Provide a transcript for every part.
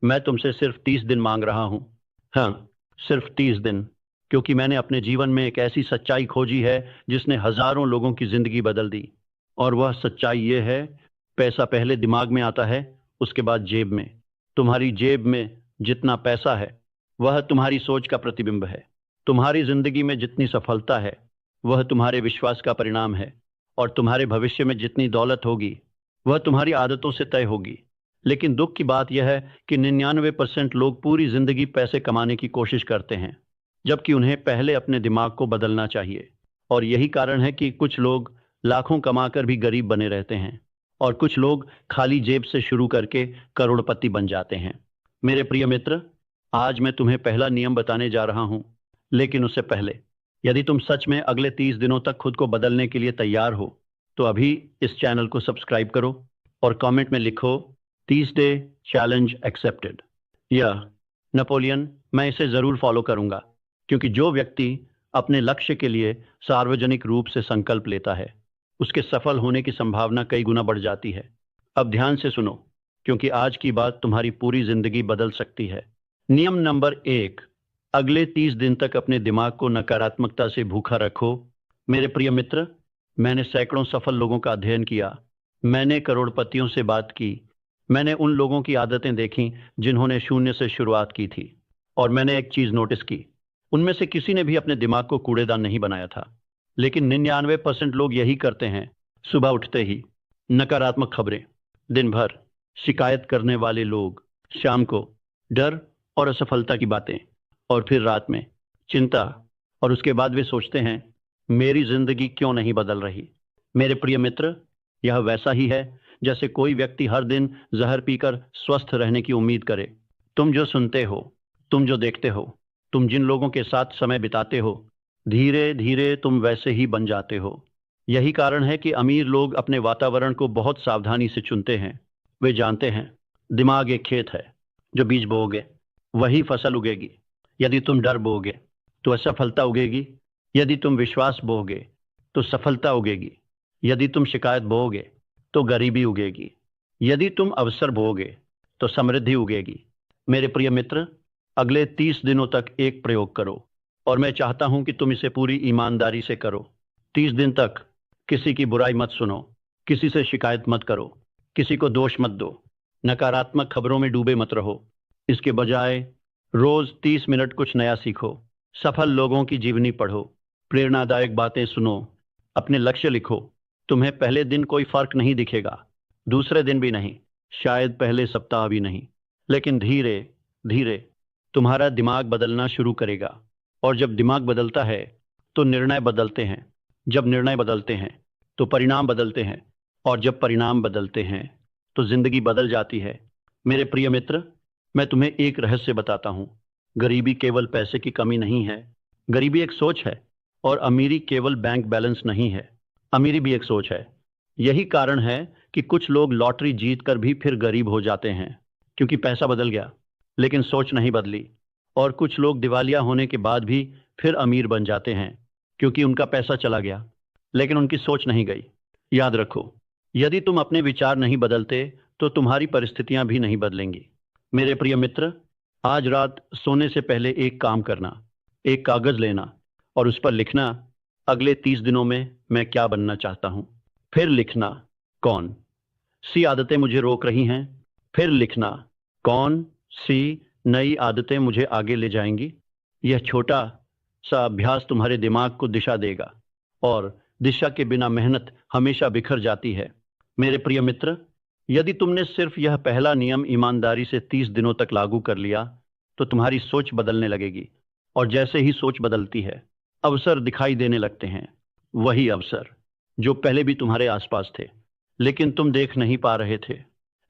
मैं तुमसे सिर्फ 30 दिन मांग रहा हूँ। हाँ, सिर्फ 30 दिन। क्योंकि मैंने अपने जीवन में एक ऐसी सच्चाई खोजी है जिसने हजारों लोगों की जिंदगी बदल दी। और वह सच्चाई ये है, पैसा पहले दिमाग में आता है, उसके बाद जेब में। तुम्हारी जेब में जितना पैसा है वह तुम्हारी सोच का प्रतिबिंब है। तुम्हारी जिंदगी में जितनी सफलता है वह तुम्हारे विश्वास का परिणाम है। और तुम्हारे भविष्य में जितनी दौलत होगी वह तुम्हारी आदतों से तय होगी। लेकिन दुख की बात यह है कि 99% लोग पूरी जिंदगी पैसे कमाने की कोशिश करते हैं, जबकि उन्हें पहले अपने दिमाग को बदलना चाहिए। और यही कारण है कि कुछ लोग लाखों कमाकर भी गरीब बने रहते हैं, और कुछ लोग खाली जेब से शुरू करके करोड़पति बन जाते हैं। मेरे प्रिय मित्र, आज मैं तुम्हें पहला नियम बताने जा रहा हूं। लेकिन उससे पहले, यदि तुम सच में अगले 30 दिनों तक खुद को बदलने के लिए तैयार हो तो अभी इस चैनल को सब्सक्राइब करो और कमेंट में लिखो 30 डे चैलेंज एक्सेप्टेड या नेपोलियन मैं इसे जरूर फॉलो करूंगा। क्योंकि जो व्यक्ति अपने लक्ष्य के लिए सार्वजनिक रूप से संकल्प लेता है उसके सफल होने की संभावना कई गुना बढ़ जाती है। अब ध्यान से सुनो, क्योंकि आज की बात तुम्हारी पूरी जिंदगी बदल सकती है। नियम नंबर 1, अगले 30 दिन तक अपने दिमाग को नकारात्मकता से भूखा रखो। मेरे प्रिय मित्र, मैंने सैकड़ों सफल लोगों का अध्ययन किया। मैंने करोड़पतियों से बात की। मैंने उन लोगों की आदतें देखी जिन्होंने शून्य से शुरुआत की थी। और मैंने एक चीज नोटिस की, उनमें से किसी ने भी अपने दिमाग को कूड़ेदान नहीं बनाया था। लेकिन 99% लोग यही करते हैं। सुबह उठते ही नकारात्मक खबरें, दिन भर शिकायत करने वाले लोग, शाम को डर और असफलता की बातें, और फिर रात में चिंता। और उसके बाद वे सोचते हैं, मेरी जिंदगी क्यों नहीं बदल रही। मेरे प्रिय मित्र, यह वैसा ही है जैसे कोई व्यक्ति हर दिन जहर पीकर स्वस्थ रहने की उम्मीद करे। तुम जो सुनते हो, तुम जो देखते हो, तुम जिन लोगों के साथ समय बिताते हो, धीरे धीरे तुम वैसे ही बन जाते हो। यही कारण है कि अमीर लोग अपने वातावरण को बहुत सावधानी से चुनते हैं। वे जानते हैं, दिमाग एक खेत है, जो बीज बोओगे वही फसल उगेगी। यदि तुम डर बोओगे तो असफलता उगेगी। यदि तुम विश्वास बोओगे तो सफलता उगेगी। यदि तुम शिकायत बोओगे तो गरीबी उगेगी। यदि तुम अवसर बोओगे तो समृद्धि उगेगी। मेरे प्रिय मित्र, अगले 30 दिनों तक एक प्रयोग करो, और मैं चाहता हूं कि तुम इसे पूरी ईमानदारी से करो। 30 दिन तक किसी की बुराई मत सुनो, किसी से शिकायत मत करो, किसी को दोष मत दो, नकारात्मक खबरों में डूबे मत रहो। इसके बजाय रोज 30 मिनट कुछ नया सीखो, सफल लोगों की जीवनी पढ़ो, प्रेरणादायक बातें सुनो, अपने लक्ष्य लिखो। तुम्हें पहले दिन कोई फर्क नहीं दिखेगा, दूसरे दिन भी नहीं, शायद पहले सप्ताह भी नहीं। लेकिन धीरे धीरे तुम्हारा दिमाग बदलना शुरू करेगा। और जब दिमाग बदलता है तो निर्णय बदलते हैं। जब निर्णय बदलते हैं तो परिणाम बदलते हैं। और जब परिणाम बदलते हैं तो जिंदगी बदल जाती है। मेरे प्रिय मित्र, मैं तुम्हें एक रहस्य बताता हूं। गरीबी केवल पैसे की कमी नहीं है। गरीबी एक सोच है। और अमीरी केवल बैंक बैलेंस नहीं है। अमीरी भी एक सोच है। यही कारण है कि कुछ लोग लॉटरी जीतकर भी फिर गरीब हो जाते हैं, क्योंकि पैसा बदल गया लेकिन सोच नहीं बदली। और कुछ लोग दिवालिया होने के बाद भी फिर अमीर बन जाते हैं, क्योंकि उनका पैसा चला गया लेकिन उनकी सोच नहीं गई। याद रखो, यदि तुम अपने विचार नहीं बदलते तो तुम्हारी परिस्थितियां भी नहीं बदलेंगी। मेरे प्रिय मित्र, आज रात सोने से पहले एक काम करना, एक कागज लेना और उस पर लिखना, अगले 30 दिनों में मैं क्या बनना चाहता हूं। फिर लिखना, कौन सी आदतें मुझे रोक रही हैं। फिर लिखना, कौन सी नई आदतें मुझे आगे ले जाएंगी। यह छोटा सा अभ्यास तुम्हारे दिमाग को दिशा देगा, और दिशा के बिना मेहनत हमेशा बिखर जाती है। मेरे प्रिय मित्र, यदि तुमने सिर्फ यह पहला नियम ईमानदारी से 30 दिनों तक लागू कर लिया तो तुम्हारी सोच बदलने लगेगी। और जैसे ही सोच बदलती है, अवसर दिखाई देने लगते हैं। वही अवसर जो पहले भी तुम्हारे आसपास थे लेकिन तुम देख नहीं पा रहे थे।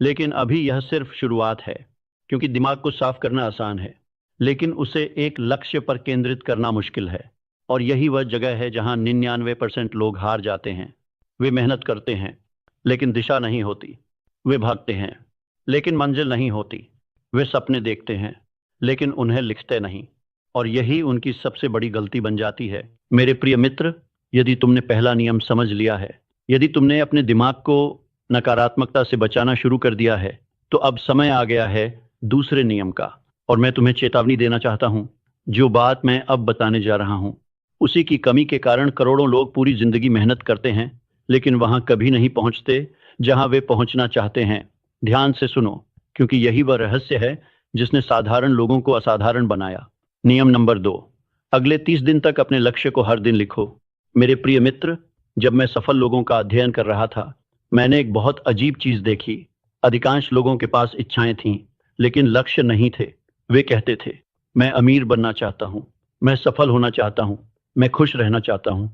लेकिन अभी यह सिर्फ शुरुआत है, क्योंकि दिमाग को साफ करना आसान है लेकिन उसे एक लक्ष्य पर केंद्रित करना मुश्किल है। और यही वह जगह है जहां 99% लोग हार जाते हैं। वे मेहनत करते हैं लेकिन दिशा नहीं होती। वे भागते हैं लेकिन मंजिल नहीं होती। वे सपने देखते हैं लेकिन उन्हें लिखते नहीं। और यही उनकी सबसे बड़ी गलती बन जाती है। मेरे प्रिय मित्र, यदि तुमने पहला नियम समझ लिया है, यदि तुमने अपने दिमाग को नकारात्मकता से बचाना शुरू कर दिया है, तो अब समय आ गया है दूसरे नियम का। और मैं तुम्हें चेतावनी देना चाहता हूं, जो बात मैं अब बताने जा रहा हूं, उसी की कमी के कारण करोड़ों लोग पूरी जिंदगी मेहनत करते हैं, लेकिन वहां कभी नहीं पहुंचते जहां वे पहुंचना चाहते हैं। ध्यान से सुनो, क्योंकि यही वह रहस्य है जिसने साधारण लोगों को असाधारण बनाया। नियम नंबर 2, अगले 30 दिन तक अपने लक्ष्य को हर दिन लिखो। मेरे प्रिय मित्र, जब मैं सफल लोगों का अध्ययन कर रहा था, मैंने एक बहुत अजीब चीज देखी। अधिकांश लोगों के पास इच्छाएं थीं, लेकिन लक्ष्य नहीं थे। वे कहते थे, मैं अमीर बनना चाहता हूं, मैं सफल होना चाहता हूं, मैं खुश रहना चाहता हूं।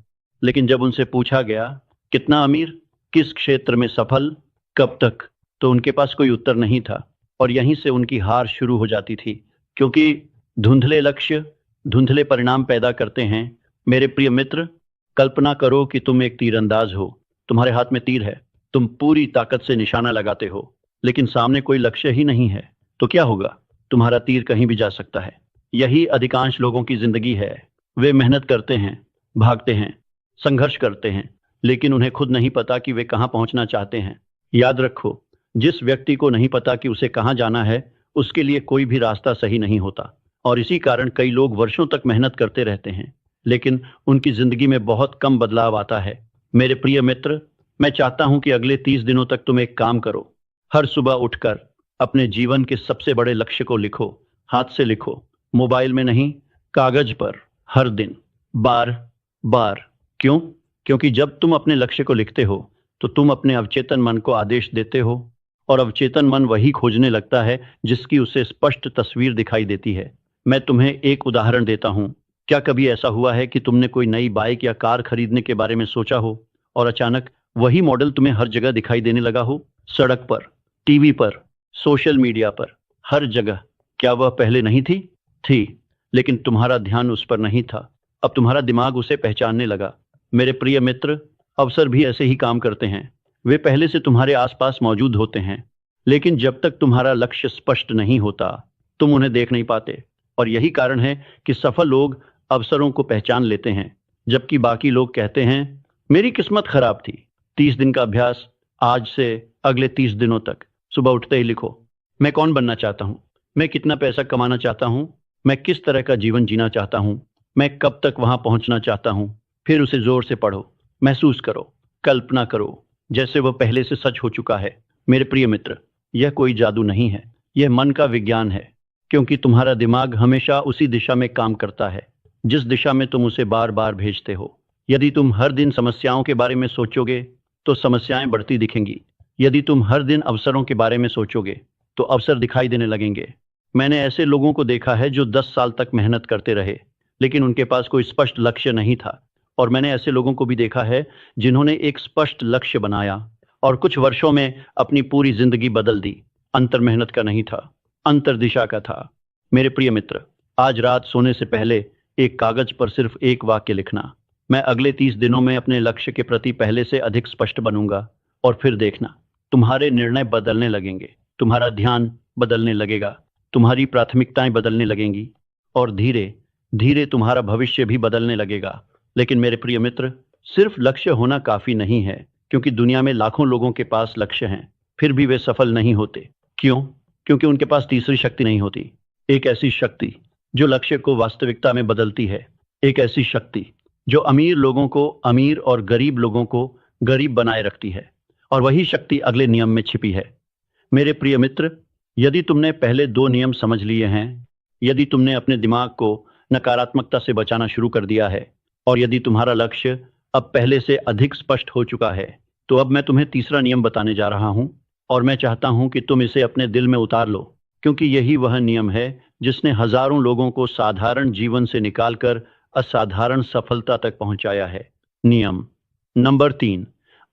लेकिन जब उनसे पूछा गया, कितना अमीर, किस क्षेत्र में सफल, कब तक, तो उनके पास कोई उत्तर नहीं था। और यहीं से उनकी हार शुरू हो जाती थी, क्योंकि धुंधले लक्ष्य धुंधले परिणाम पैदा करते हैं। मेरे प्रिय मित्र, कल्पना करो कि तुम एक तीरंदाज हो। तुम्हारे हाथ में तीर है, तुम पूरी ताकत से निशाना लगाते हो, लेकिन सामने कोई लक्ष्य ही नहीं है। तो क्या होगा? तुम्हारा तीर कहीं भी जा सकता है। यही अधिकांश लोगों की जिंदगी है। वे मेहनत करते हैं, भागते हैं, संघर्ष करते हैं, लेकिन उन्हें खुद नहीं पता कि वे कहां पहुंचना चाहते हैं। याद रखो, जिस व्यक्ति को नहीं पता कि उसे कहां जाना है, उसके लिए कोई भी रास्ता सही नहीं होता। और इसी कारण कई लोग वर्षों तक मेहनत करते रहते हैं, लेकिन उनकी जिंदगी में बहुत कम बदलाव आता है। मेरे प्रिय मित्र, मैं चाहता हूं कि अगले 30 दिनों तक तुम एक काम करो। हर सुबह उठकर अपने जीवन के सबसे बड़े लक्ष्य को लिखो। हाथ से लिखो, मोबाइल में नहीं, कागज पर, हर दिन, बार बार। क्यों? क्योंकि जब तुम अपने लक्ष्य को लिखते हो, तो तुम अपने अवचेतन मन को आदेश देते हो, और अवचेतन मन वही खोजने लगता है जिसकी उसे स्पष्ट तस्वीर दिखाई देती है। मैं तुम्हें एक उदाहरण देता हूं। क्या कभी ऐसा हुआ है कि तुमने कोई नई बाइक या कार खरीदने के बारे में सोचा हो, और अचानक वही मॉडल तुम्हें हर जगह दिखाई देने लगा हो? सड़क पर, टीवी पर, सोशल मीडिया पर, हर जगह। क्या वह पहले नहीं थी? थी, लेकिन तुम्हारा ध्यान उस पर नहीं था। अब तुम्हारा दिमाग उसे पहचानने लगा। मेरे प्रिय मित्र, अवसर भी ऐसे ही काम करते हैं। वे पहले से तुम्हारे आसपास मौजूद होते हैं, लेकिन जब तक तुम्हारा लक्ष्य स्पष्ट नहीं होता, तुम उन्हें देख नहीं पाते। और यही कारण है कि सफल लोग अवसरों को पहचान लेते हैं, जबकि बाकी लोग कहते हैं, मेरी किस्मत खराब थी। 30 दिन का अभ्यास, आज से अगले 30 दिनों तक सुबह उठते ही लिखो, मैं कौन बनना चाहता हूं, मैं कितना पैसा कमाना चाहता हूं, मैं किस तरह का जीवन जीना चाहता हूं, मैं कब तक वहां पहुंचना चाहता हूं। फिर उसे जोर से पढ़ो, महसूस करो, कल्पना करो, जैसे वह पहले से सच हो चुका है। मेरे प्रिय मित्र, यह कोई जादू नहीं है, यह मन का विज्ञान है। क्योंकि तुम्हारा दिमाग हमेशा उसी दिशा में काम करता है जिस दिशा में तुम उसे बार बार भेजते हो। यदि तुम हर दिन समस्याओं के बारे में सोचोगे, तो समस्याएं बढ़ती दिखेंगी। यदि तुम हर दिन अवसरों के बारे में सोचोगे, तो अवसर दिखाई देने लगेंगे। मैंने ऐसे लोगों को देखा है जो 10 साल तक मेहनत करते रहे, लेकिन उनके पास कोई स्पष्ट लक्ष्य नहीं था। और मैंने ऐसे लोगों को भी देखा है जिन्होंने एक स्पष्ट लक्ष्य बनाया और कुछ वर्षों में अपनी पूरी जिंदगी बदल दी। अंतर मेहनत का नहीं था, अंतर दिशा का था। मेरे प्रिय मित्र, आज रात सोने से पहले एक कागज पर सिर्फ एक वाक्य लिखना, मैं अगले 30 दिनों में अपने लक्ष्य के प्रति पहले से अधिक स्पष्ट बनूंगा। और फिर देखना, तुम्हारे निर्णय बदलने लगेंगे, तुम्हारा ध्यान बदलने लगेगा, तुम्हारी प्राथमिकताएं बदलने लगेंगी, और धीरे धीरे तुम्हारा भविष्य भी बदलने लगेगा। लेकिन मेरे प्रिय मित्र, सिर्फ लक्ष्य होना काफी नहीं है, क्योंकि दुनिया में लाखों लोगों के पास लक्ष्य हैं, फिर भी वे सफल नहीं होते। क्यों? क्योंकि उनके पास तीसरी शक्ति नहीं होती। एक ऐसी शक्ति जो लक्ष्य को वास्तविकता में बदलती है। एक ऐसी शक्ति जो अमीर लोगों को अमीर और गरीब लोगों को गरीब बनाए रखती है। और वही शक्ति अगले नियम में छिपी है। मेरे प्रिय मित्र, यदि तुमने पहले 2 नियम समझ लिए हैं, यदि तुमने अपने दिमाग को नकारात्मकता से बचाना शुरू कर दिया है, और यदि तुम्हारा लक्ष्य अब पहले से अधिक स्पष्ट हो चुका है, तो अब मैं तुम्हें तीसरा नियम बताने जा रहा हूं। और मैं चाहता हूं कि तुम इसे अपने दिल में उतार लो, क्योंकि यही वह नियम है जिसने हजारों लोगों को साधारण जीवन से निकालकर असाधारण सफलता तक पहुंचाया है। नियम नंबर 3,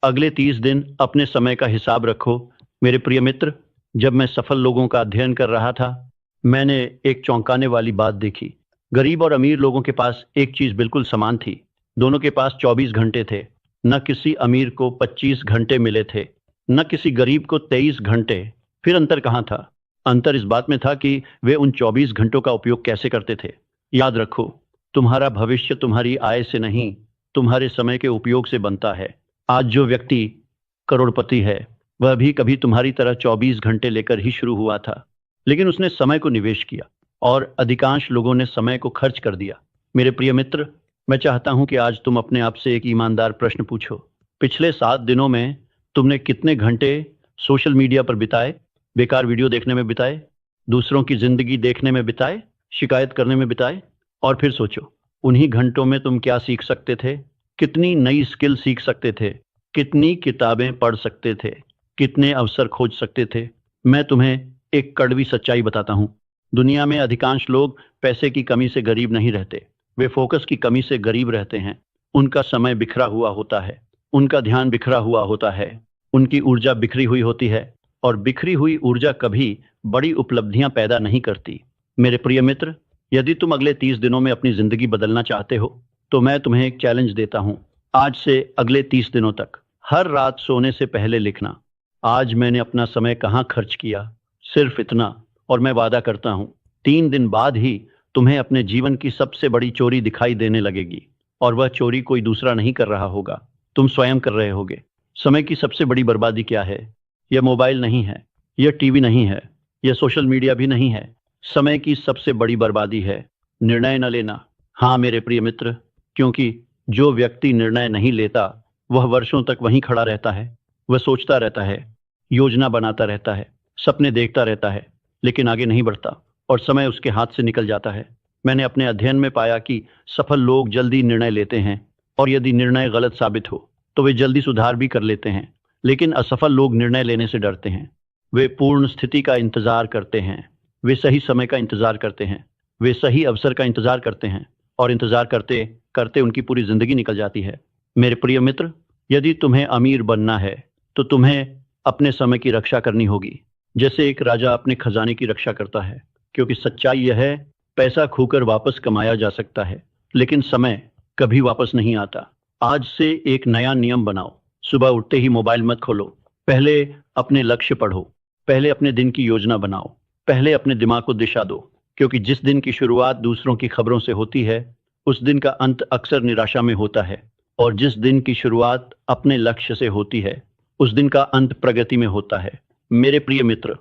अगले 30 दिन अपने समय का हिसाब रखो। मेरे प्रिय मित्र, जब मैं सफल लोगों का अध्ययन कर रहा था, मैंने एक चौंकाने वाली बात देखी। गरीब और अमीर लोगों के पास एक चीज बिल्कुल समान थी। दोनों के पास 24 घंटे थे। न किसी अमीर को 25 घंटे मिले थे, न किसी गरीब को 23 घंटे। फिर अंतर कहाँ था? अंतर इस बात में था कि वे उन 24 घंटों का उपयोग कैसे करते थे। याद रखो, तुम्हारा भविष्य तुम्हारी आय से नहीं, तुम्हारे समय के उपयोग से बनता है। आज जो व्यक्ति करोड़पति है, वह भी कभी तुम्हारी तरह 24 घंटे लेकर ही शुरू हुआ था। लेकिन उसने समय को निवेश किया और अधिकांश लोगों ने समय को खर्च कर दिया। मेरे प्रिय मित्र, मैं चाहता हूं कि आज तुम अपने आप से एक ईमानदार प्रश्न पूछो। पिछले 7 दिनों में तुमने कितने घंटे सोशल मीडिया पर बिताए, बेकार वीडियो देखने में बिताए, दूसरों की जिंदगी देखने में बिताए, शिकायत करने में बिताए? और फिर सोचो, उन्हीं घंटों में तुम क्या सीख सकते थे? कितनी नई स्किल सीख सकते थे? कितनी किताबें पढ़ सकते थे? कितने अवसर खोज सकते थे? मैं तुम्हें एक कड़वी सच्चाई बताता हूं। दुनिया में अधिकांश लोग पैसे की कमी से गरीब नहीं रहते, वे फोकस की कमी से गरीब रहते हैं। उनका समय बिखरा हुआ होता है, उनका ध्यान बिखरा हुआ होता है, उनकी ऊर्जा बिखरी हुई होती है, और बिखरी हुई ऊर्जा कभी बड़ी उपलब्धियां पैदा नहीं करती। मेरे प्रिय मित्र, यदि तुम अगले 30 दिनों में अपनी जिंदगी बदलना चाहते हो तो मैं तुम्हें एक चैलेंज देता हूं। आज से अगले 30 दिनों तक हर रात सोने से पहले लिखना, आज मैंने अपना समय कहाँ खर्च किया, सिर्फ इतना। और मैं वादा करता हूं, 3 दिन बाद ही तुम्हें अपने जीवन की सबसे बड़ी चोरी दिखाई देने लगेगी, और वह चोरी कोई दूसरा नहीं कर रहा होगा, तुम स्वयं कर रहे होगे। समय की सबसे बड़ी बर्बादी क्या है? यह मोबाइल नहीं है, यह टीवी नहीं है, यह सोशल मीडिया भी नहीं है। समय की सबसे बड़ी बर्बादी है निर्णय न लेना। हाँ मेरे प्रिय मित्र, क्योंकि जो व्यक्ति निर्णय नहीं लेता वह वर्षों तक वहीं खड़ा रहता है। वह सोचता रहता है, योजना बनाता रहता है, सपने देखता रहता है, लेकिन आगे नहीं बढ़ता और समय उसके हाथ से निकल जाता है। मैंने अपने अध्ययन में पाया कि सफल लोग जल्दी निर्णय लेते हैं, और यदि निर्णय गलत साबित हो तो वे जल्दी सुधार भी कर लेते हैं। लेकिन असफल लोग निर्णय लेने से डरते हैं। वे पूर्ण स्थिति का इंतजार करते हैं, वे सही समय का इंतजार करते हैं, वे सही अवसर का इंतजार करते हैं, और इंतजार करते करते उनकी पूरी जिंदगी निकल जाती है। मेरे प्रिय मित्र, यदि तुम्हें अमीर बनना है तो तुम्हें अपने समय की रक्षा करनी होगी, जैसे एक राजा अपने खजाने की रक्षा करता है। क्योंकि सच्चाई यह है, पैसा खोकर वापस कमाया जा सकता है, लेकिन समय कभी वापस नहीं आता। आज से एक नया नियम बनाओ, सुबह उठते ही मोबाइल मत खोलो। पहले अपने लक्ष्य पढ़ो, पहले अपने दिन की योजना बनाओ, पहले अपने दिमाग को दिशा दो। क्योंकि जिस दिन की शुरुआत दूसरों की खबरों से होती है, उस दिन का अंत अक्सर निराशा में होता है, और जिस दिन की शुरुआत अपने लक्ष्य से होती है, उस दिन का अंत प्रगति में होता है। मेरे प्रिय मित्र,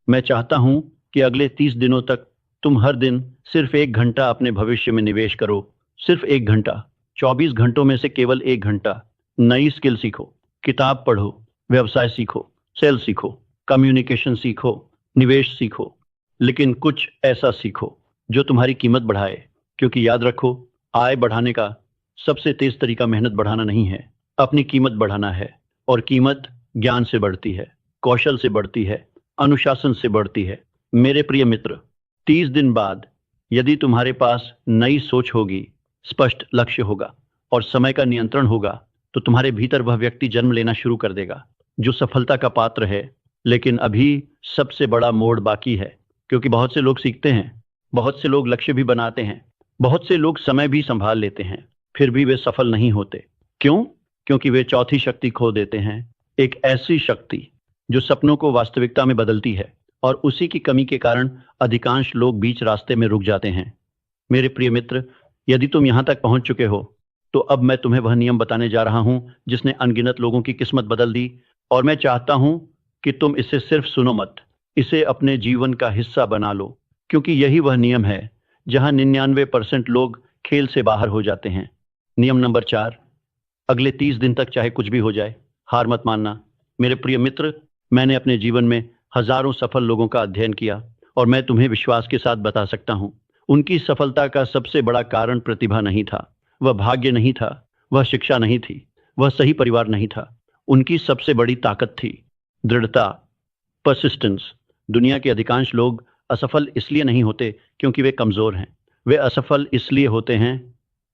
मैं चाहता हूं कि अगले 30 दिनों तक तुम हर दिन सिर्फ 1 घंटा अपने भविष्य में निवेश करो। सिर्फ 1 घंटा। 24 घंटों में से केवल 1 घंटा नई स्किल सीखो, किताब पढ़ो, व्यवसाय सीखो, सेल्स सीखो, कम्युनिकेशन सीखो, निवेश सीखो, लेकिन कुछ ऐसा सीखो जो तुम्हारी कीमत बढ़ाए। क्योंकि याद रखो, आय बढ़ाने का सबसे तेज तरीका मेहनत बढ़ाना नहीं है, अपनी कीमत बढ़ाना है। और कीमत ज्ञान से बढ़ती है, कौशल से बढ़ती है, अनुशासन से बढ़ती है। मेरे प्रिय मित्र, 30 दिन बाद यदि तुम्हारे पास नई सोच होगी, स्पष्ट लक्ष्य होगा और समय का नियंत्रण होगा, तो तुम्हारे भीतर वह व्यक्ति जन्म लेना शुरू कर देगा जो सफलता का पात्र है। लेकिन अभी सबसे बड़ा मोड़ बाकी है। क्योंकि बहुत से लोग सीखते हैं, बहुत से लोग लक्ष्य भी बनाते हैं, बहुत से लोग समय भी संभाल लेते हैं, फिर भी वे सफल नहीं होते। क्यों? क्योंकि वे चौथी शक्ति खो देते हैं, एक ऐसी शक्ति जो सपनों को वास्तविकता में बदलती है। और उसी की कमी के कारण अधिकांश लोग बीच रास्ते में रुक जाते हैं। मेरे प्रिय मित्र, यदि तुम यहां तक पहुंच चुके हो, तो अब मैं तुम्हें वह नियम बताने जा रहा हूं जिसने अनगिनत लोगों की किस्मत बदल दी। और मैं चाहता हूं कि तुम इसे सिर्फ सुनो मत, इसे अपने जीवन का हिस्सा बना लो। क्योंकि यही वह नियम है जहां 99% लोग खेल से बाहर हो जाते हैं। नियम नंबर 4, अगले 30 दिन तक चाहे कुछ भी हो जाए, हार मत मानना। मेरे प्रिय मित्र, मैंने अपने जीवन में हजारों सफल लोगों का अध्ययन किया, और मैं तुम्हें विश्वास के साथ बता सकता हूं, उनकी सफलता का सबसे बड़ा कारण प्रतिभा नहीं था, वह भाग्य नहीं था, वह शिक्षा नहीं थी, वह सही परिवार नहीं था। उनकी सबसे बड़ी ताकत थी दृढ़ता, परसिस्टेंस। दुनिया के अधिकांश लोग असफल इसलिए नहीं होते क्योंकि वे कमजोर हैं, वे असफल इसलिए होते हैं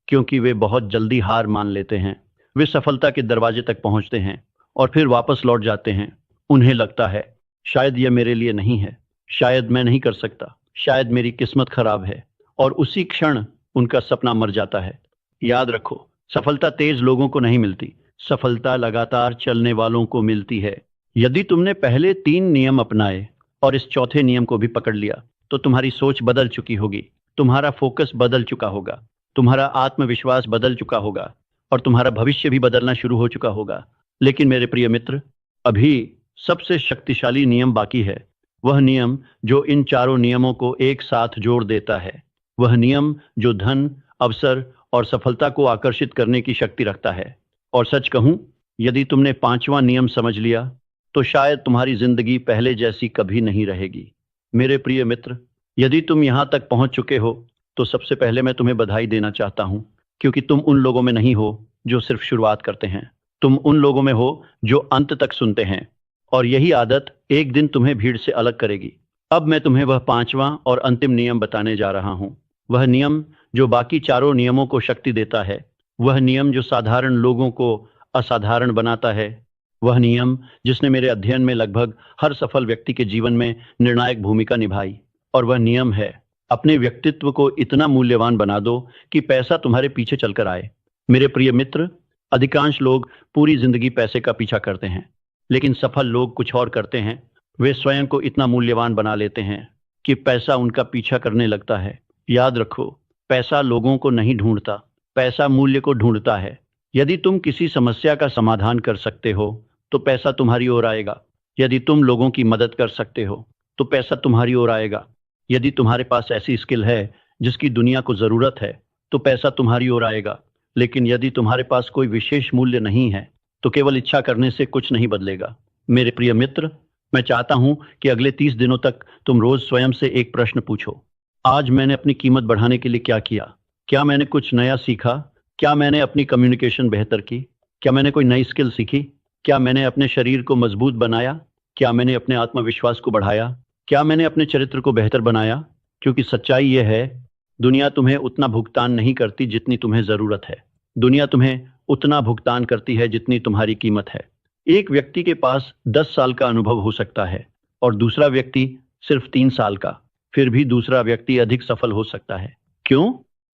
क्योंकि वे बहुत जल्दी हार मान लेते हैं। वे सफलता के दरवाजे तक पहुंचते हैं और फिर वापस लौट जाते हैं। उन्हें लगता है, शायद यह मेरे लिए नहीं है, शायद मैं नहीं कर सकता, शायद मेरी किस्मत खराब है, और उसी क्षण उनका सपना मर जाता है। याद रखो, सफलता तेज लोगों को नहीं मिलती, सफलता लगातार चलने वालों को मिलती है। यदि तुमने पहले 3 नियम अपनाए और इस चौथे नियम को भी पकड़ लिया, तो तुम्हारी सोच बदल चुकी होगी, तुम्हारा फोकस बदल चुका होगा, तुम्हारा आत्मविश्वास बदल चुका होगा, और तुम्हारा भविष्य भी बदलना शुरू हो चुका होगा। लेकिन मेरे प्रिय मित्र, अभी सबसे शक्तिशाली नियम बाकी है, वह नियम जो इन चारों नियमों को एक साथ जोड़ देता है, वह नियम जो धन, अवसर और सफलता को आकर्षित करने की शक्ति रखता है। और सच कहूं, यदि तुमने पांचवा नियम समझ लिया तो शायद तुम्हारी जिंदगी पहले जैसी कभी नहीं रहेगी। मेरे प्रिय मित्र, यदि तुम यहां तक पहुंच चुके हो तो सबसे पहले मैं तुम्हें बधाई देना चाहता हूं, क्योंकि तुम उन लोगों में नहीं हो जो सिर्फ शुरुआत करते हैं। तुम उन लोगों में हो जो अंत तक सुनते हैं, और यही आदत एक दिन तुम्हें भीड़ से अलग करेगी। अब मैं तुम्हें वह पांचवा और अंतिम नियम बताने जा रहा हूं। वह नियम जो बाकी चारों नियमों को शक्ति देता है, वह नियम जो साधारण लोगों को असाधारण बनाता है, वह नियम जिसने मेरे अध्ययन में लगभग हर सफल व्यक्ति के जीवन में निर्णायक भूमिका निभाई। और वह नियम है, अपने व्यक्तित्व को इतना मूल्यवान बना दो कि पैसा तुम्हारे पीछे चलकर आए। मेरे प्रिय मित्र, अधिकांश लोग पूरी जिंदगी पैसे का पीछा करते हैं, लेकिन सफल लोग कुछ और करते हैं। वे स्वयं को इतना मूल्यवान बना लेते हैं कि पैसा उनका पीछा करने लगता है। याद रखो, पैसा लोगों को नहीं ढूंढता, पैसा मूल्य को ढूंढता है। यदि तुम किसी समस्या का समाधान कर सकते हो तो पैसा तुम्हारी ओर आएगा। यदि तुम लोगों की मदद कर सकते हो तो पैसा तुम्हारी ओर आएगा। यदि तुम्हारे पास ऐसी स्किल है जिसकी दुनिया को जरूरत है तो पैसा तुम्हारी ओर आएगा। लेकिन यदि तुम्हारे पास कोई विशेष मूल्य नहीं है तो केवल इच्छा करने से कुछ नहीं बदलेगा। मेरे प्रिय मित्र, मैं चाहता हूं कि अगले 30 दिनों तक तुम रोज स्वयं से एक प्रश्न पूछो, आज मैंने अपनी कीमत बढ़ाने के लिए क्या किया? क्या मैंने कुछ नया सीखा? क्या मैंने अपनी कम्युनिकेशन बेहतर की? क्या मैंने कोई नई स्किल सीखी? क्या मैंने अपने शरीर को मजबूत बनाया? क्या मैंने अपने आत्मविश्वास को बढ़ाया? क्या मैंने अपने चरित्र को बेहतर बनाया? क्योंकि सच्चाई यह है, दुनिया तुम्हें उतना भुगतान नहीं करती जितनी तुम्हें जरूरत है। दुनिया तुम्हें उतना भुगतान करती है जितनी तुम्हारी कीमत है। एक व्यक्ति के पास 10 साल का अनुभव हो सकता है और दूसरा व्यक्ति सिर्फ 3 साल का, फिर भी दूसरा व्यक्ति अधिक सफल हो सकता है। क्यों?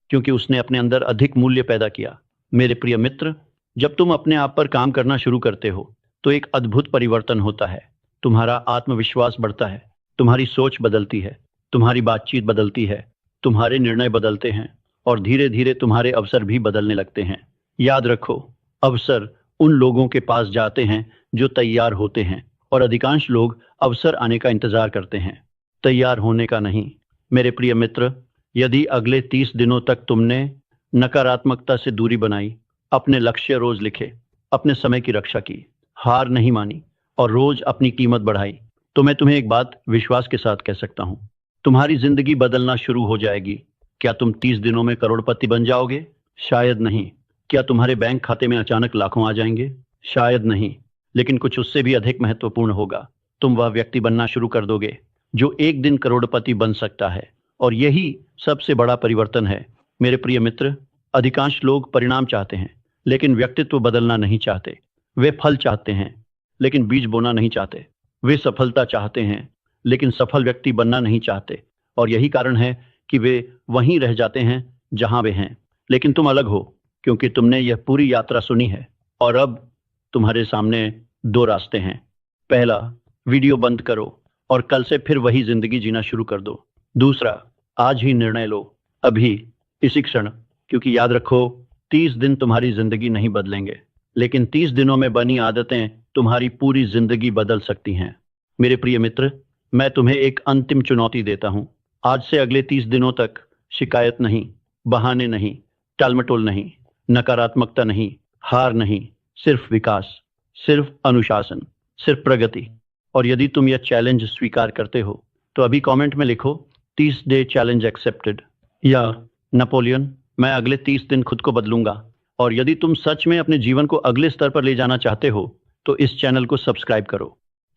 क्योंकि उसने अपने अंदर अधिक मूल्य पैदा किया। मेरे प्रिय मित्र, जब तुम अपने आप पर काम करना शुरू करते हो तो एक अद्भुत परिवर्तन होता है। तुम्हारा आत्मविश्वास बढ़ता है, तुम्हारी सोच बदलती है, तुम्हारी बातचीत बदलती है, तुम्हारे निर्णय बदलते हैं और धीरे धीरे तुम्हारे अवसर भी बदलने लगते हैं। याद रखो, अवसर उन लोगों के पास जाते हैं जो तैयार होते हैं, और अधिकांश लोग अवसर आने का इंतजार करते हैं, तैयार होने का नहीं। मेरे प्रिय मित्र, यदि अगले 30 दिनों तक तुमने नकारात्मकता से दूरी बनाई, अपने लक्ष्य रोज लिखे, अपने समय की रक्षा की, हार नहीं मानी और रोज अपनी कीमत बढ़ाई, तो मैं तुम्हें एक बात विश्वास के साथ कह सकता हूं, तुम्हारी जिंदगी बदलना शुरू हो जाएगी। क्या तुम 30 दिनों में करोड़पति बन जाओगे? शायद नहीं। क्या तुम्हारे बैंक खाते में अचानक लाखों आ जाएंगे? शायद नहीं। लेकिन कुछ उससे भी अधिक महत्वपूर्ण होगा, तुम वह व्यक्ति बनना शुरू कर दोगे जो एक दिन करोड़पति बन सकता है। और यही सबसे बड़ा परिवर्तन है। मेरे प्रिय मित्र, अधिकांश लोग परिणाम चाहते हैं लेकिन व्यक्तित्व बदलना नहीं चाहते। वे फल चाहते हैं लेकिन बीज बोना नहीं चाहते। वे सफलता चाहते हैं लेकिन सफल व्यक्ति बनना नहीं चाहते। और यही कारण है कि वे वहीं रह जाते हैं जहां वे हैं। लेकिन तुम अलग हो, क्योंकि तुमने यह पूरी यात्रा सुनी है। और अब तुम्हारे सामने 2 रास्ते हैं। पहला, वीडियो बंद करो और कल से फिर वही जिंदगी जीना शुरू कर दो। दूसरा, आज ही निर्णय लो, अभी, इसी क्षण। क्योंकि याद रखो, 30 दिन तुम्हारी जिंदगी नहीं बदलेंगे, लेकिन 30 दिनों में बनी आदतें तुम्हारी पूरी जिंदगी बदल सकती हैं। मेरे प्रिय मित्र, मैं तुम्हें एक अंतिम चुनौती देता हूं। आज से अगले 30 दिनों तक शिकायत नहीं, बहाने नहीं, टालमटोल नहीं, नकारात्मकता नहीं, हार नहीं, सिर्फ विकास, सिर्फ अनुशासन, सिर्फ प्रगति। और यदि तुम यह चैलेंज स्वीकार करते हो तो अभी कमेंट में लिखो 30 डे चैलेंज एक्सेप्टेड, या नेपोलियन, मैं अगले 30 दिन खुद को बदलूंगा। और यदि तुम सच में अपने जीवन को अगले स्तर पर ले जाना चाहते हो तो इस चैनल को सब्सक्राइब करो,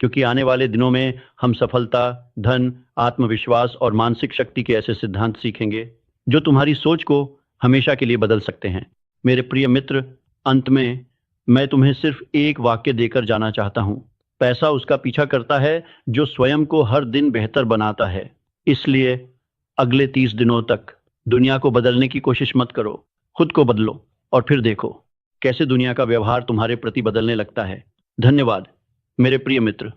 क्योंकि आने वाले दिनों में हम सफलता, धन, आत्मविश्वास और मानसिक शक्ति के ऐसे सिद्धांत सीखेंगे जो तुम्हारी सोच को हमेशा के लिए बदल सकते हैं। मेरे प्रिय मित्र, अंत में मैं तुम्हें सिर्फ एक वाक्य देकर जाना चाहता हूं। पैसा उसका पीछा करता है जो स्वयं को हर दिन बेहतर बनाता है। इसलिए अगले 30 दिनों तक दुनिया को बदलने की कोशिश मत करो, खुद को बदलो और फिर देखो कैसे दुनिया का व्यवहार तुम्हारे प्रति बदलने लगता है। धन्यवाद मेरे प्रिय मित्र।